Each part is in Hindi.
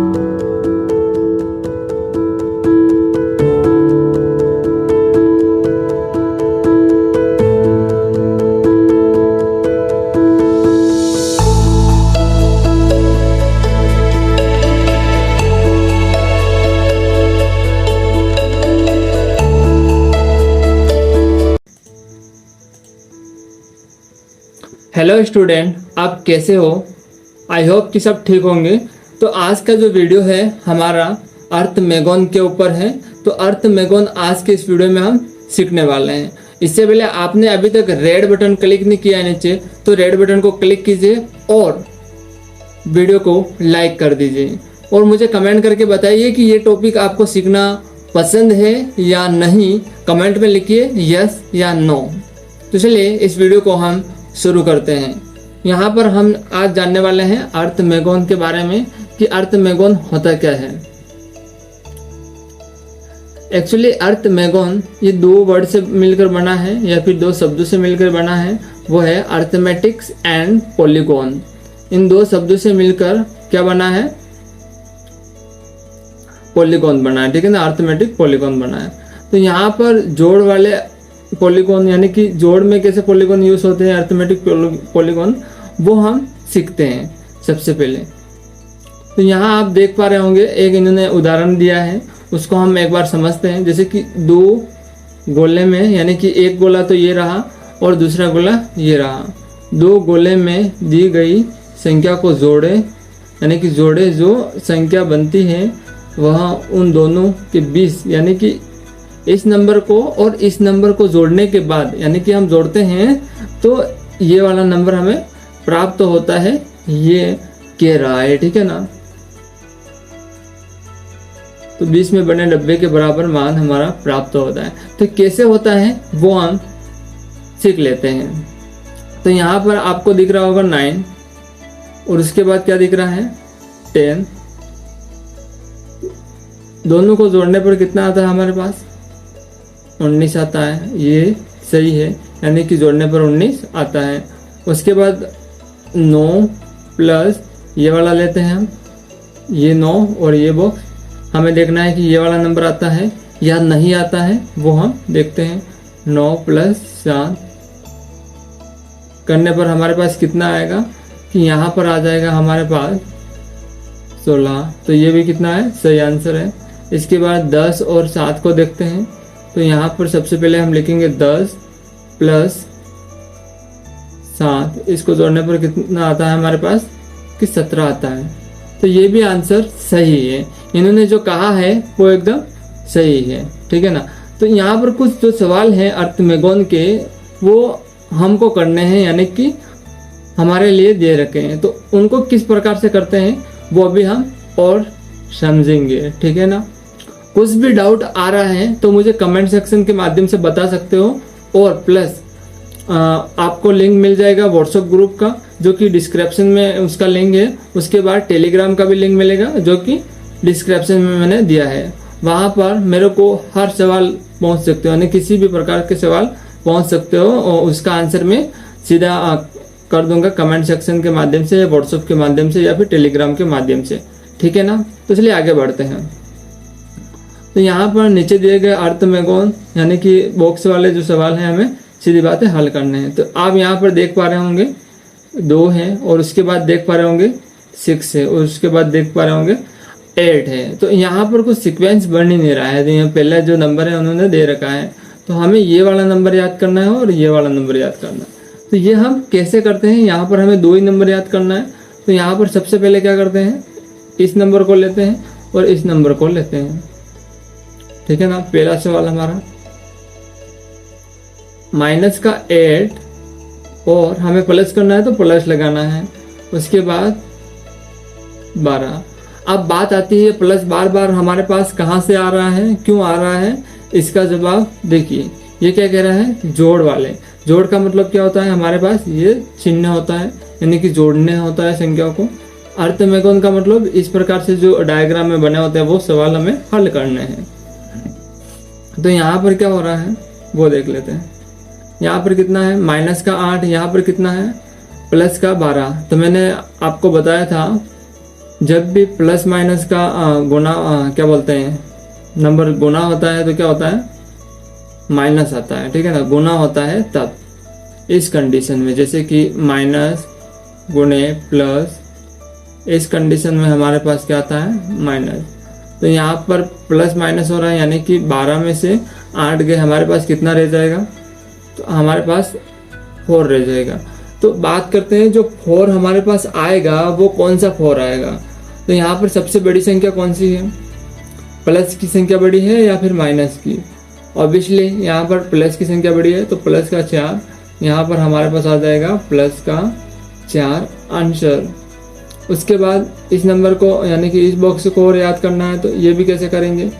हेलो स्टूडेंट, आप कैसे हो? आई होप कि सब ठीक होंगे। तो आज का जो वीडियो है हमारा अर्थमैगन के ऊपर है। तो अर्थमैगन आज के इस वीडियो में हम सीखने वाले हैं। इससे पहले आपने अभी तक रेड बटन क्लिक नहीं किया है नीचे, तो रेड बटन को क्लिक कीजिए और वीडियो को लाइक कर दीजिए और मुझे कमेंट करके बताइए कि ये टॉपिक आपको सीखना पसंद है या नहीं। कमेंट में लिखिए यस या नो। तो चलिए इस वीडियो को हम शुरू करते हैं। यहाँ पर हम आज जानने वाले हैं अर्थमैगन के बारे में कि अर्थमैगन होता क्या है। एक्चुअली अर्थमैगन ये दो वर्ड से मिलकर बना है या फिर दो शब्दों से मिलकर बना है, वो है अर्थमेटिक्स एंड पॉलीगॉन। इन दो शब्दों से मिलकर क्या बना है? पॉलीगॉन बना है, ठीक है ना। अर्थमेटिक पॉलीगॉन बना है। तो यहाँ पर जोड़ वाले पॉलीगॉन यानी कि जोड़ में कैसे पॉलीगॉन यूज होते हैं, अर्थमेटिक पॉलीगॉन, वो हम सीखते हैं सबसे पहले। तो यहाँ आप देख पा रहे होंगे एक इन्होंने उदाहरण दिया है, उसको हम एक बार समझते हैं। जैसे कि दो गोले में, यानी कि एक गोला तो ये रहा और दूसरा गोला ये रहा। दो गोले में दी गई संख्या को जोड़े, यानी कि जोड़े जो संख्या बनती है वह उन दोनों के बीच, यानी कि इस नंबर को और इस नंबर को जोड़ने के बाद, यानी कि हम जोड़ते हैं तो ये वाला नंबर हमें प्राप्त होता है, ये कह रहा है, ठीक है ना। तो 20 में बने डब्बे के बराबर मान हमारा प्राप्त होता है। तो कैसे होता है वो हम सीख लेते हैं। तो यहाँ पर आपको दिख रहा होगा 9 और उसके बाद क्या दिख रहा है 10। दोनों को जोड़ने पर कितना आता है हमारे पास? 19 आता है। ये सही है, यानी कि जोड़ने पर 19 आता है। उसके बाद 9 प्लस ये वाला लेते हैं हम, ये 9 और ये बॉक्स। हमें देखना है कि ये वाला नंबर आता है या नहीं आता है, वो हम देखते हैं। 9 प्लस 7 करने पर हमारे पास कितना आएगा कि यहाँ पर आ जाएगा हमारे पास 16। तो ये भी कितना है? सही आंसर है। इसके बाद 10 और 7 को देखते हैं। तो यहाँ पर सबसे पहले हम लिखेंगे 10 प्लस 7, इसको जोड़ने पर कितना आता है हमारे पास कि 17 आता है। तो ये भी आंसर सही है। इन्होंने जो कहा है वो एकदम सही है, ठीक है ना। तो यहाँ पर कुछ जो सवाल हैं अर्थमैगन के, वो हमको करने हैं, यानी कि हमारे लिए दे रखे हैं। तो उनको किस प्रकार से करते हैं वो अभी हम और समझेंगे, ठीक है ना। कुछ भी डाउट आ रहा है तो मुझे कमेंट सेक्शन के माध्यम से बता सकते हो। और प्लस आपको लिंक मिल जाएगा व्हाट्सएप ग्रुप का, जो कि डिस्क्रिप्शन में उसका लिंक है। उसके बाद टेलीग्राम का भी लिंक मिलेगा, जो कि डिस्क्रिप्शन में मैंने दिया है। वहाँ पर मेरे को हर सवाल पहुँच सकते हो, यानी किसी भी प्रकार के सवाल पहुँच सकते हो और उसका आंसर मैं सीधा कर दूंगा कमेंट सेक्शन के माध्यम से या व्हाट्सएप के माध्यम से या फिर टेलीग्राम के माध्यम से, ठीक है ना। तो चलिए आगे बढ़ते हैं। तो यहाँ पर नीचे दिए गए अर्थमैगन यानी कि बॉक्स वाले जो सवाल हैं हमें सीधी बातें हल करने हैं। तो आप यहाँ पर देख पा रहे होंगे 2 है और उसके बाद देख पा रहे होंगे 6 है और उसके बाद देख पा रहे होंगे 8 है। तो यहाँ पर कुछ सीक्वेंस बन ही नहीं रहा है। तो यहाँ पहला जो नंबर है उन्होंने दे रखा है, तो हमें ये वाला नंबर याद करना है और ये वाला नंबर याद करना है। तो ये हम कैसे करते हैं? यहाँ पर हमें 2 ही नंबर याद करना है। तो यहाँ पर सबसे पहले क्या करते हैं, इस नंबर को लेते हैं और इस नंबर को लेते हैं, ठीक है ना। पहला सवाल हमारा माइनस का 8 और हमें प्लस करना है तो प्लस लगाना है। उसके बाद 12। अब बात आती है प्लस बार बार हमारे पास कहाँ से आ रहा है, क्यों आ रहा है? इसका जवाब देखिए, ये क्या कह रहा है? जोड़ वाले। जोड़ का मतलब क्या होता है? हमारे पास ये चिन्ह होता है, यानी कि जोड़ने होता है संख्याओं को। अर्थमैगन का मतलब इस प्रकार से जो डायग्राम में बने होते हैं वो सवाल हमें हल करने हैं। तो यहाँ पर क्या हो रहा है वो देख लेते हैं। यहाँ पर कितना है? माइनस का 8। यहाँ पर कितना है? प्लस का 12। तो मैंने आपको बताया था जब भी प्लस माइनस का गुना क्या बोलते हैं, नंबर गुना होता है तो क्या होता है, माइनस आता है, ठीक है ना। गुना होता है तब इस कंडीशन में, जैसे कि माइनस गुणे प्लस, इस कंडीशन में हमारे पास क्या आता है, माइनस। तो यहाँ पर प्लस माइनस हो रहा है, यानी कि 12 में से 8 गए, हमारे पास कितना रह जाएगा, तो हमारे पास 4 रह जाएगा। तो बात करते हैं जो 4 हमारे पास आएगा वो कौन सा 4 आएगा। तो यहाँ पर सबसे बड़ी संख्या कौन सी है, प्लस की संख्या बड़ी है या फिर माइनस की। ऑब्वियसली यहाँ पर प्लस की संख्या बड़ी है, तो प्लस का 4, यहाँ पर हमारे पास आ जाएगा प्लस का 4 आंसर। उसके बाद इस नंबर को यानी कि इस बॉक्स को और याद करना है, तो ये भी कैसे करेंगे,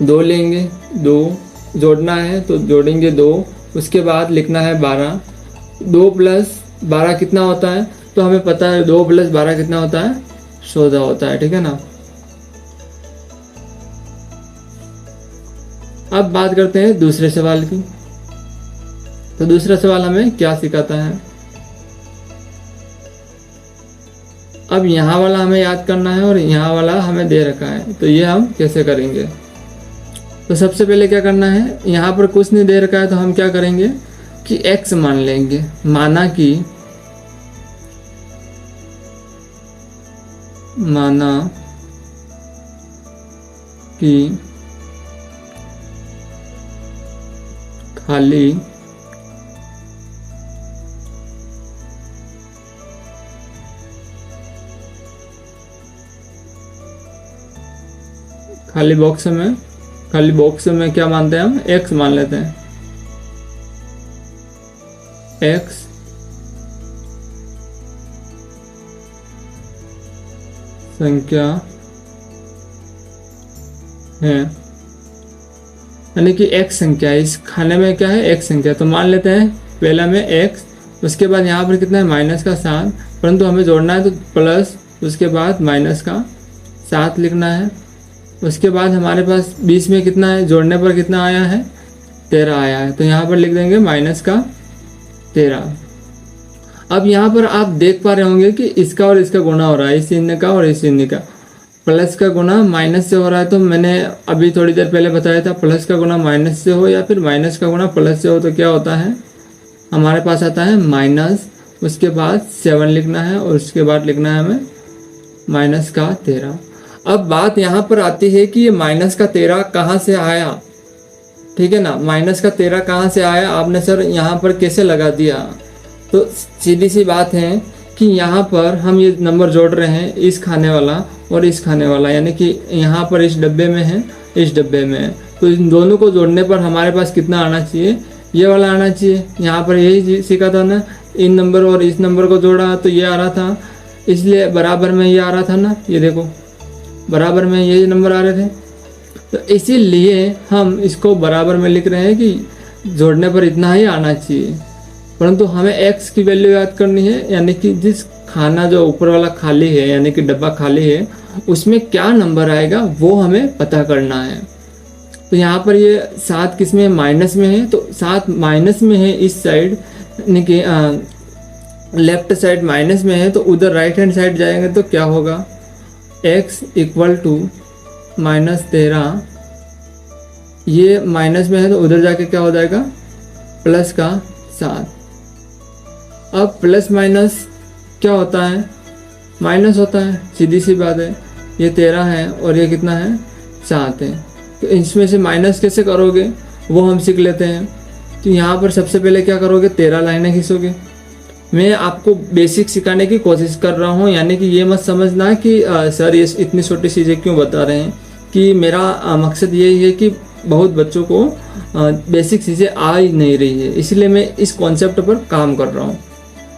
2 लेंगे, 2 जोड़ना है तो जोड़ेंगे 2, उसके बाद लिखना है 12। 2 प्लस 12 कितना होता है, तो हमें पता है 2 प्लस 12 कितना होता है, 14 होता है, ठीक है ना। अब बात करते हैं दूसरे सवाल की। तो दूसरा सवाल हमें क्या सिखाता है, अब यहाँ वाला हमें याद करना है और यहाँ वाला हमें दे रखा है, तो ये हम कैसे करेंगे। तो सबसे पहले क्या करना है, यहाँ पर कुछ नहीं दे रखा है तो हम क्या करेंगे कि x मान लेंगे। माना कि खाली बॉक्स में क्या मानते हैं हम, x मान लेते हैं। x संख्या है, यानी कि x संख्या है, इस खाने में क्या है, x संख्या। तो मान लेते हैं पहला में x, उसके बाद यहाँ पर कितना है, माइनस का 7, परंतु हमें जोड़ना है तो प्लस, उसके बाद माइनस का 7 लिखना है। उसके बाद हमारे पास बीच में कितना है, जोड़ने पर कितना आया है, 13 आया है, तो यहाँ पर लिख देंगे माइनस का 13। अब यहाँ पर आप देख पा रहे होंगे कि इसका और इसका गुणा हो रहा है, इस चिन्ह का और इस चिन्ह का। प्लस का गुणा माइनस से हो रहा है, तो मैंने अभी थोड़ी देर पहले बताया था, प्लस का गुणा माइनस से हो या फिर माइनस का गुणा प्लस से हो तो क्या होता है, हमारे पास आता है माइनस, उसके बाद 7 लिखना है और उसके बाद लिखना है हमें माइनस का 13। अब बात यहाँ पर आती है कि ये माइनस का 13 कहाँ से आया, ठीक है ना। माइनस का 13 कहाँ से आया, आपने सर यहाँ पर कैसे लगा दिया। तो सीधी सी बात है कि यहाँ पर हम ये नंबर जोड़ रहे हैं, इस खाने वाला और इस खाने वाला, यानी कि यहाँ पर इस डब्बे में है, इस डब्बे में है, तो इन दोनों को जोड़ने पर हमारे पास कितना आना चाहिए, ये वाला आना चाहिए। यहाँ पर यही सीखा था ना, इन नंबर और इस नंबर को जोड़ा तो ये आ रहा था, इसलिए बराबर में ये आ रहा था ना, ये देखो बराबर में ये नंबर आ रहे थे, तो इसीलिए हम इसको बराबर में लिख रहे हैं कि जोड़ने पर इतना ही आना चाहिए। परंतु हमें x की वैल्यू याद करनी है, यानी कि जिस खाना जो ऊपर वाला खाली है, यानी कि डब्बा खाली है, उसमें क्या नंबर आएगा वो हमें पता करना है। तो यहाँ पर ये 7 किस में, माइनस में है, तो 7 माइनस में है इस साइड, यानी कि लेफ्ट साइड माइनस में है, तो उधर राइट हैंड साइड जाएंगे तो क्या होगा, x इक्वल टू -13, ये माइनस में है तो उधर जाके क्या हो जाएगा, प्लस का 7। अब प्लस माइनस क्या होता है, माइनस होता है, सीधी सी बात है। ये 13 है और ये कितना है, 7 है, तो इसमें से माइनस कैसे करोगे वो हम सीख लेते हैं। तो यहाँ पर सबसे पहले क्या करोगे, 13 लाइनें खींचोगे। मैं आपको बेसिक सिखाने की कोशिश कर रहा हूँ, यानी कि ये मत समझना कि सर ये इतनी छोटी चीज़ें क्यों बता रहे हैं, कि मेरा मकसद यही है कि बहुत बच्चों को बेसिक चीज़ें आ ही नहीं रही है, इसलिए मैं इस कॉन्सेप्ट पर काम कर रहा हूँ।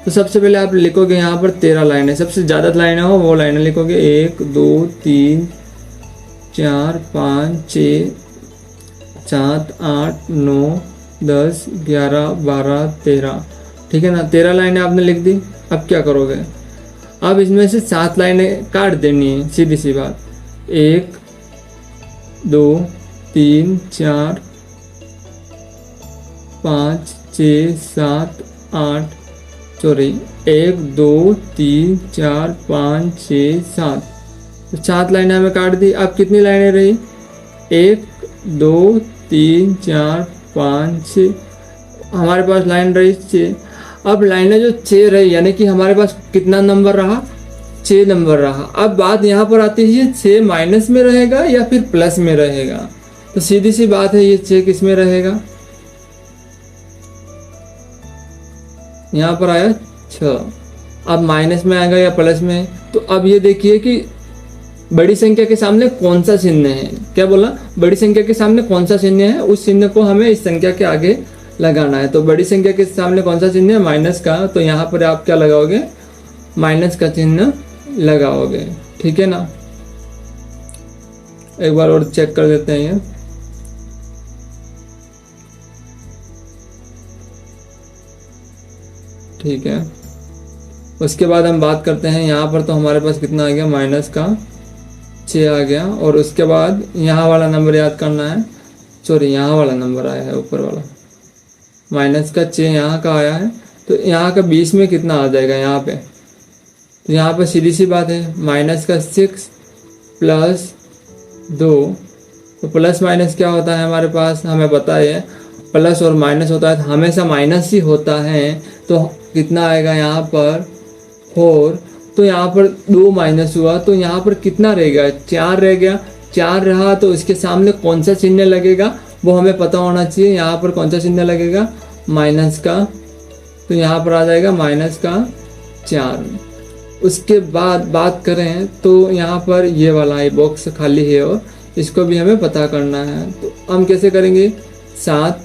तो सबसे पहले आप लिखोगे यहाँ पर 13 लाइनें, सबसे ज़्यादा लाइनें हो वो लाइनें लिखोगे, 1 2 3 4 5 6 7 8 9 10 11 12 13, ठीक है ना। 13 लाइनें आपने लिख दी। अब क्या करोगे, अब इसमें से 7 लाइनें काट देनी है, सीधी सी बात। 1 2 3 4 5 6 7 8 सॉरी 1 2 3 4 5 6 7, तो 7 लाइनें हमें काट दी। अब कितनी लाइनें रही? 1 2 3 4 5 6, हमारे पास लाइन रही 6। अब लाइनें जो 6 रही, यानी कि हमारे पास कितना नंबर रहा? 6 नंबर रहा। अब बात यहाँ पर आती है 6 माइनस में रहेगा या फिर प्लस में रहेगा? तो सीधी सी बात है, ये 6 किस में रहेगा? यहाँ पर आया 6। अब माइनस में आएगा या प्लस में? तो अब ये देखिए कि बड़ी संख्या के सामने कौन सा चिन्ह है। क्या बोला? बड़ी संख्या के सामने कौन सा चिन्ह है, उस चिन्ह को हमें इस संख्या के आगे लगाना है। तो बड़ी संख्या के सामने कौन सा चिन्ह है? माइनस का। तो यहाँ पर आप क्या लगाओगे? माइनस का चिन्ह लगाओगे। ठीक है ना? एक बार और चेक कर देते हैं ये। ठीक है, उसके बाद हम बात करते हैं यहाँ पर। तो हमारे पास कितना आ गया? माइनस का 6 आ गया। और उसके बाद यहाँ वाला नंबर याद करना है। सॉरी, यहाँ वाला नंबर आया है, ऊपर वाला माइनस का 6 यहाँ का आया है। तो यहाँ का 20 में कितना आ जाएगा यहाँ पे? तो यहाँ पर सीधी सी बात है, माइनस का 6 प्लस 2। तो प्लस माइनस क्या होता है हमारे पास? हमें पता है प्लस और माइनस होता है, हमेशा माइनस ही होता है। तो कितना आएगा यहाँ पर? 4। तो यहाँ पर 2 माइनस हुआ, तो यहाँ पर कितना रहेगा? 4 रह गया। 4 रहा तो इसके सामने कौन सा चिन्ह लगेगा वो हमें पता होना चाहिए। यहाँ पर कौन सा चिन्ह लगेगा? माइनस का। तो यहाँ पर आ जाएगा माइनस का 4। उसके बाद बात करें तो यहाँ पर ये वाला ये बॉक्स खाली है और इसको भी हमें पता करना है। तो हम कैसे करेंगे? 7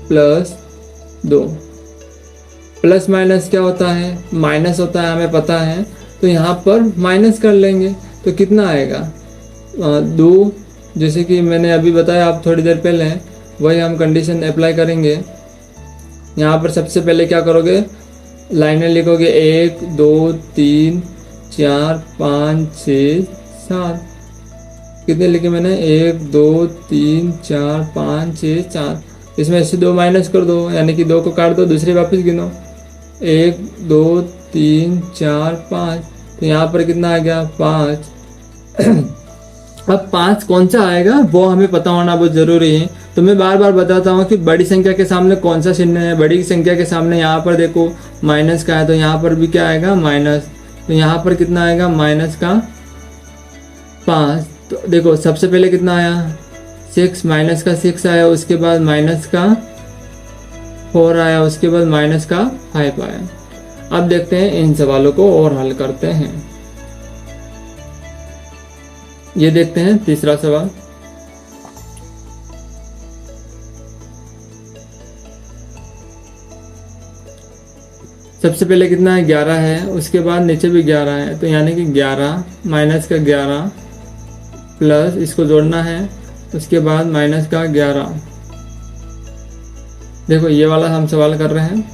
प्लस 2। प्लस माइनस क्या होता है? माइनस होता है, हमें पता है। तो यहाँ पर माइनस कर लेंगे। तो कितना आएगा? 2। जैसे कि मैंने अभी बताया आप थोड़ी देर पहले, वही हम कंडीशन अप्लाई करेंगे। यहाँ पर सबसे पहले क्या करोगे? लाइनें लिखोगे 1 2 3 4 5 6 7। कितने लिखे मैंने? 1 2 3 4 5 6 7। इसमें से 2 माइनस कर दो, यानी कि 2 को काट दो, दूसरे वापस गिनो। 1 2 3 4 5। तो यहाँ पर कितना आ गया? 5। अब 5 कौन सा आएगा वो हमें पता होना बहुत जरूरी है। तो मैं बार बार बताता हूँ कि बड़ी संख्या के सामने कौन सा चिन्ह है। बड़ी संख्या के सामने यहाँ पर देखो माइनस का है, तो यहाँ पर भी क्या आएगा? माइनस। तो यहाँ पर कितना आएगा? माइनस का 5। तो देखो सबसे पहले कितना आया? 6, माइनस का 6 आया। उसके बाद माइनस का 4 आया। उसके बाद माइनस का 5 आया। अब देखते हैं इन सवालों को और हल करते हैं। ये देखते हैं तीसरा सवाल। सबसे पहले कितना है? 11 है। उसके बाद नीचे भी 11 है। तो यानी कि 11 माइनस का 11 प्लस इसको जोड़ना है। उसके बाद माइनस का 11। देखो ये वाला हम सवाल कर रहे हैं,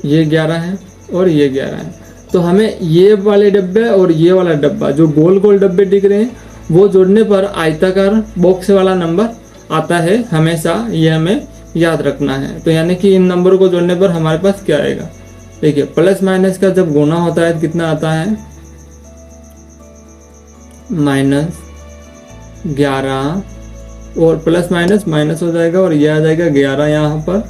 ये 11 है और ये 11 है। तो हमें ये वाले डब्बे और ये वाला डब्बा, जो गोल गोल डब्बे दिख रहे हैं, वो जोड़ने पर आयताकार बॉक्स वाला नंबर आता है हमेशा। ये हमें याद रखना है। तो यानी कि इन नंबरों को जोड़ने पर हमारे पास क्या आएगा? देखिए प्लस माइनस का जब गुना होता है तो कितना आता है? -11 और प्लस माइनस माइनस हो जाएगा और ये आ जाएगा 11 यहाँ पर।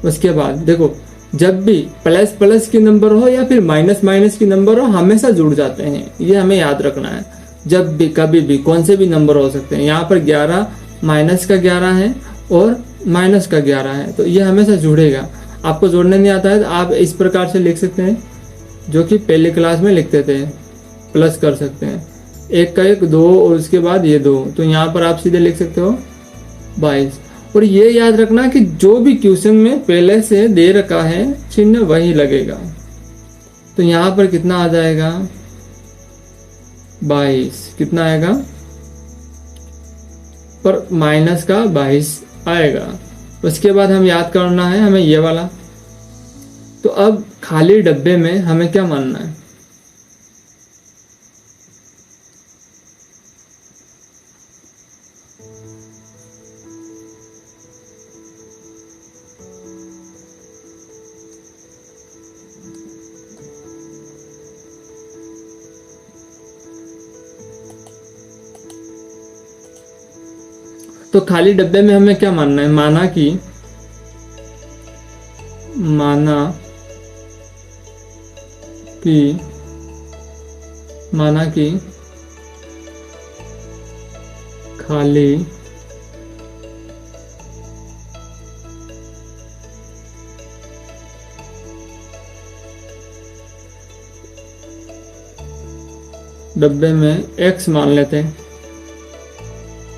उसके बाद देखो जब भी प्लस प्लस की नंबर हो या फिर माइनस माइनस की नंबर हो, हमेशा जुड़ जाते हैं। ये हमें याद रखना है। जब भी कभी भी कौन से भी नंबर हो सकते हैं। यहाँ पर 11 माइनस का 11 है और माइनस का 11 है, तो ये हमेशा जुड़ेगा। आपको जोड़ने नहीं आता है तो आप इस प्रकार से लिख सकते हैं, जो कि पहले क्लास में लिखते थे। प्लस कर सकते हैं, 1 का 1 2 और उसके बाद ये 2। तो यहाँ पर आप सीधे लिख सकते हो 22। और ये याद रखना कि जो भी क्वेश्चन में पहले से दे रखा है चिन्ह वही लगेगा। तो यहाँ पर कितना आ जाएगा? 22। कितना आएगा? पर माइनस का 22 आएगा। उसके बाद हम याद करना है हमें ये वाला। तो अब खाली डब्बे में हमें क्या मानना है? तो खाली डब्बे में हमें क्या मानना है, माना कि खाली डब्बे में x मान लेते हैं।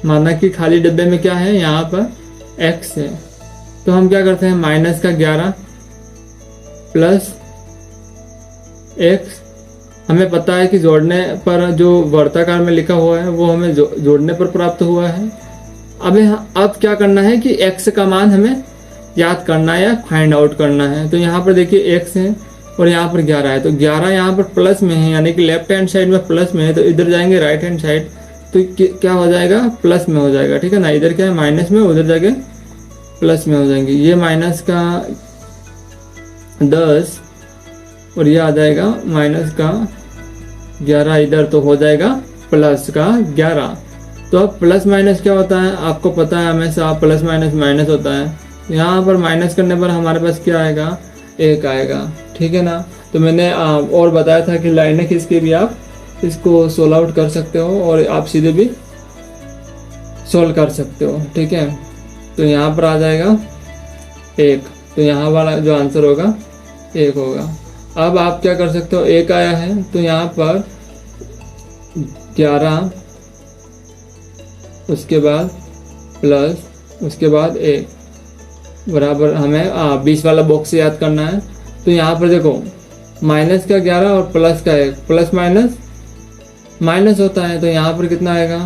माना कि खाली डब्बे में क्या है, यहाँ पर x है, तो हम क्या करते हैं, माइनस का 11 प्लस x। हमें पता है कि जोड़ने पर जो वर्ताकार में लिखा हुआ है वो हमें जोड़ने पर प्राप्त हुआ है। अब क्या करना है कि x का मान हमें याद करना है या फाइंड आउट करना है। तो यहाँ पर देखिए x है और यहाँ पर 11 है, तो 11 यहाँ पर प्लस में है, यानी कि लेफ्ट हैंड साइड में प्लस में है, तो इधर जाएंगे राइट हैंड साइड, तो क्या हो जाएगा, प्लस में हो जाएगा। ठीक है ना, इधर क्या है माइनस में, उधर जाके प्लस में हो जाएंगे। ये माइनस का 10 और ये आ जाएगा माइनस का 11 इधर, तो हो जाएगा प्लस का 11। तो अब प्लस माइनस क्या होता है, आपको पता है हमेशा प्लस माइनस माइनस होता है। यहाँ पर माइनस करने पर हमारे पास क्या आएगा, 1 आएगा। ठीक है ना, तो मैंने और बताया था कि लाइनें खींच भी आप इसको सोल्व आउट कर सकते हो और आप सीधे भी सोल्व कर सकते हो। ठीक है, तो यहाँ पर आ जाएगा 1, तो यहाँ वाला जो आंसर होगा 1 होगा। अब आप क्या कर सकते हो, 1 आया है तो यहाँ पर 11 उसके बाद प्लस उसके बाद 1 बराबर हमें 20 वाला बॉक्स याद करना है। तो यहाँ पर देखो माइनस का 11 और प्लस का 1, प्लस माइनस माइनस होता है, तो यहाँ पर कितना आएगा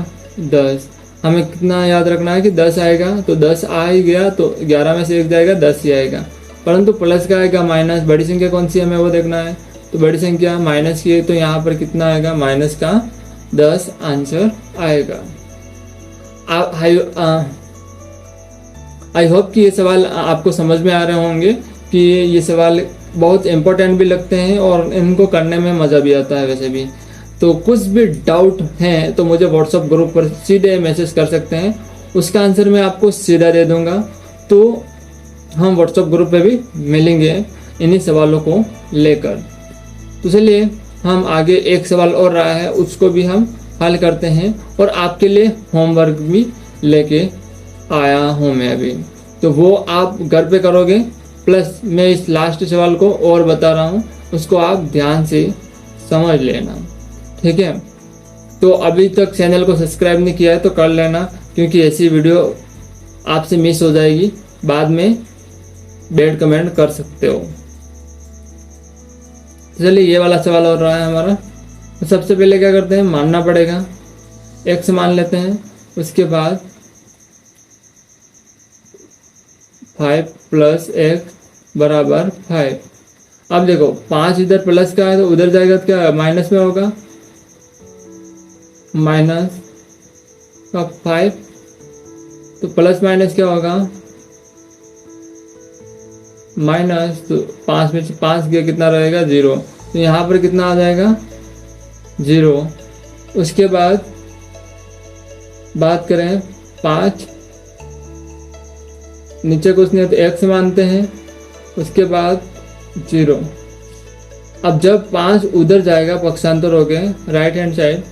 10। हमें कितना याद रखना है कि 10 आएगा, तो 10 आ ही गया तो 11 में से 1 जाएगा, 10 ही आएगा। परंतु प्लस का आएगा माइनस, बड़ी संख्या कौन सी हमें वो देखना है, तो बड़ी संख्या माइनस की है, तो यहाँ पर कितना आएगा माइनस का 10 आंसर आएगा। आई होप कि ये सवाल आपको समझ में आ रहे होंगे कि ये सवाल बहुत इम्पोर्टेंट भी लगते हैं और इनको करने में मज़ा भी आता है वैसे भी। तो कुछ भी डाउट हैं तो मुझे व्हाट्सएप ग्रुप पर सीधे मैसेज कर सकते हैं, उसका आंसर मैं आपको सीधा दे दूंगा। तो हम व्हाट्सएप ग्रुप पे भी मिलेंगे इन्हीं सवालों को लेकर। तो चलिए हम आगे एक सवाल और रहा है उसको भी हम हल करते हैं और आपके लिए होमवर्क भी लेके आया हूँ मैं अभी, तो वो आप घर पे करोगे। प्लस मैं इस लास्ट सवाल को और बता रहा हूँ, उसको आप ध्यान से समझ लेना। ठीक है, तो अभी तक चैनल को सब्सक्राइब नहीं किया है तो कर लेना, क्योंकि ऐसी वीडियो आपसे मिस हो जाएगी, बाद में बैड कमेंट कर सकते हो। चलिए ये वाला सवाल हो रहा है हमारा। तो सबसे पहले क्या करते हैं, मानना पड़ेगा, x मान लेते हैं, उसके बाद 5 + x बराबर 5। अब देखो 5 इधर प्लस का है तो उधर जाएगा तो क्या माइनस में होगा, माइनस का 5, तो प्लस माइनस क्या होगा माइनस, तो 5 में से 5 गया कितना रहेगा 0, तो यहाँ पर कितना आ जाएगा 0। उसके बाद बात करें 5, नीचे कुछ नहीं है तो x मानते हैं, उसके बाद 0। अब जब 5 उधर जाएगा पक्षांतर हो गए राइट हैंड साइड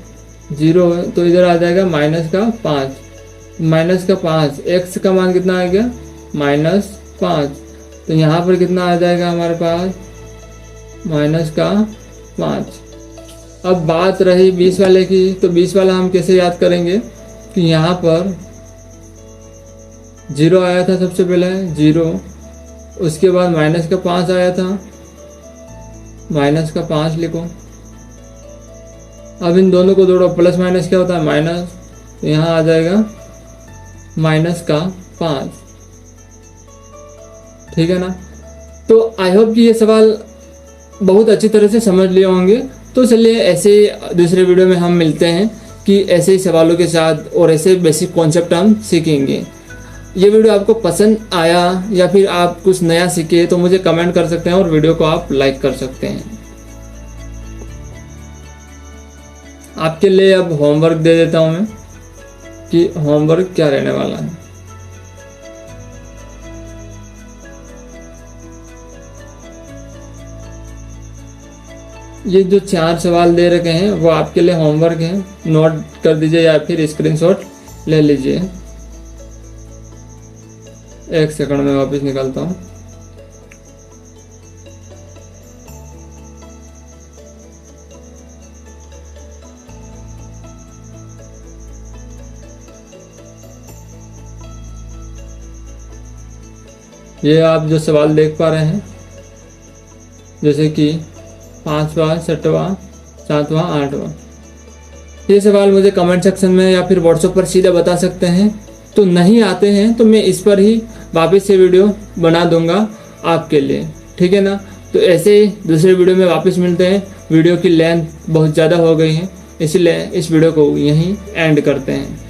0 है, तो इधर आ जाएगा माइनस का 5, माइनस का 5, x का मान कितना आ गया -5, तो यहाँ पर कितना आ जाएगा हमारे पास माइनस का 5। अब बात रही 20 वाले की, तो 20 वाला हम कैसे याद करेंगे कि यहाँ पर 0 आया था सबसे पहले 0, उसके बाद माइनस का 5 आया था, माइनस का 5 लिखो। अब इन दोनों को जोड़ो, प्लस माइनस क्या होता है माइनस, तो यहाँ आ जाएगा माइनस का 5। ठीक है ना, तो आई होप कि ये सवाल बहुत अच्छी तरह से समझ लिए होंगे। तो चलिए ऐसे दूसरे वीडियो में हम मिलते हैं कि ऐसे ही सवालों के साथ और ऐसे बेसिक कॉन्सेप्ट हम सीखेंगे। ये वीडियो आपको पसंद आया या फिर आप कुछ नया सीखे तो मुझे कमेंट कर सकते हैं और वीडियो को आप लाइक कर सकते हैं। आपके लिए अब होमवर्क दे देता हूं मैं। कि होमवर्क क्या रहने वाला है। ये जो 4 सवाल दे रखे हैं वो आपके लिए होमवर्क है, नोट कर दीजिए या फिर स्क्रीनशॉट ले लीजिए। 1 सेकंड में वापस निकालता हूँ। ये आप जो सवाल देख पा रहे हैं, जैसे कि 5वां, 6वां, 7वां, 8वां, ये सवाल मुझे कमेंट सेक्शन में या फिर व्हाट्सएप पर सीधे बता सकते हैं। तो नहीं आते हैं तो मैं इस पर ही वापस से वीडियो बना दूंगा आपके लिए, ठीक है ना। तो ऐसे ही दूसरे वीडियो में वापस मिलते हैं। वीडियो की लेंथ बहुत ज़्यादा हो गई है, इसलिए इस वीडियो को यहीं एंड करते हैं।